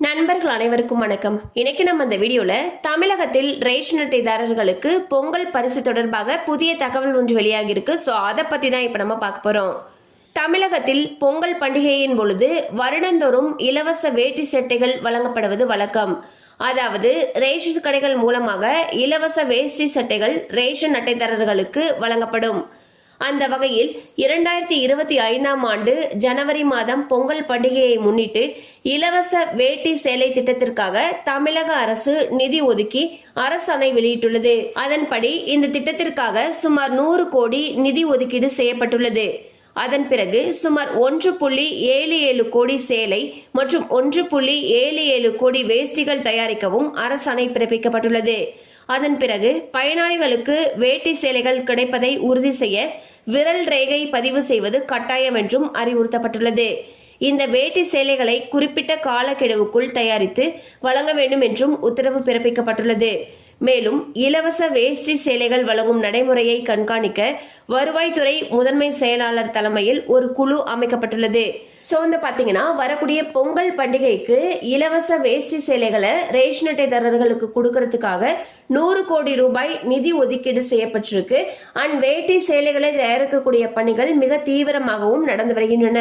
நண்பர்கள் அனைவருக்கும் வணக்கம். இன்னைக்கு நம்ம இந்த வீடியோல தமிழகத்தில் ரேஷன் அட்டைதாரர்களுக்கு பொங்கல் பரிசு தொடர்பாக புதிய தகவல் ஒன்று வெளியாகி இருக்கு. ஸோ அதை பத்தி தான் இப்ப நம்ம பார்க்க போறோம். தமிழகத்தில் பொங்கல் பண்டிகையின் பொழுது வருடந்தோறும் இலவச வேட்டி சட்டைகள் வழங்கப்படுவது வழக்கம். அதாவது ரேஷன் கடைகள் மூலமாக இலவச வேஷ்டி சட்டைகள் ரேஷன் அட்டைதாரர்களுக்கு வழங்கப்படும். அந்த வகையில் 2025ஆம் ஆண்டு ஜனவரி மாதம் பொங்கல் பண்டிகையை முன்னிட்டு இலவச வேட்டி சேலை திட்டத்திற்காக தமிழக அரசு நிதி ஒதுக்கி அரசாணை வெளியிட்டுள்ளது. அதன்படி இந்த திட்டத்திற்காக சுமார் 100 கோடி நிதி ஒதுக்கீடு செய்யப்பட்டுள்ளது. அதன் பிறகு சுமார் 1.77 கோடி சேலை மற்றும் 1.77 கோடி வேஷ்டிகள் தயாரிக்கவும் அரசாணை பிறப்பிக்கப்பட்டுள்ளது. அதன் பிறகு பயனாளிகளுக்கு வேட்டி சேலைகள் கிடைப்பதை உறுதி செய்ய விரல் ரேகை பதிவு செய்வது கட்டாயம் என்றும் அறிவுறுத்தப்பட்டுள்ளது. இந்த வேட்டி சேலைகளை குறிப்பிட்ட காலக்கெடுவுக்குள் தயாரித்து வழங்க வேண்டும் என்றும் உத்தரவு பிறப்பிக்கப்பட்டுள்ளது. மேலும் இலவச வேஷ்டி சேலைகள் வழங்கும் நடைமுறையை கண்காணிக்க வருவாய்த்துறை முதன்மை செயலாளர் தலைமையில் ஒரு குழு அமைக்கப்பட்டுள்ளது. ஸோ பாத்தீங்கன்னா வரக்கூடிய பொங்கல் பண்டிகைக்கு இலவச வேஷ்டி சேலைகளை ரேஷன் அட்டைதாரர்களுக்கு கொடுக்கறதுக்காக 100 கோடி ரூபாய் நிதி ஒதுக்கீடு செய்யப்பட்டிருக்கு. அண்ட் வேட்டி சேலைகளை தயாரிக்கக்கூடிய பணிகள் மிக தீவிரமாகவும் நடந்து வருகின்றன.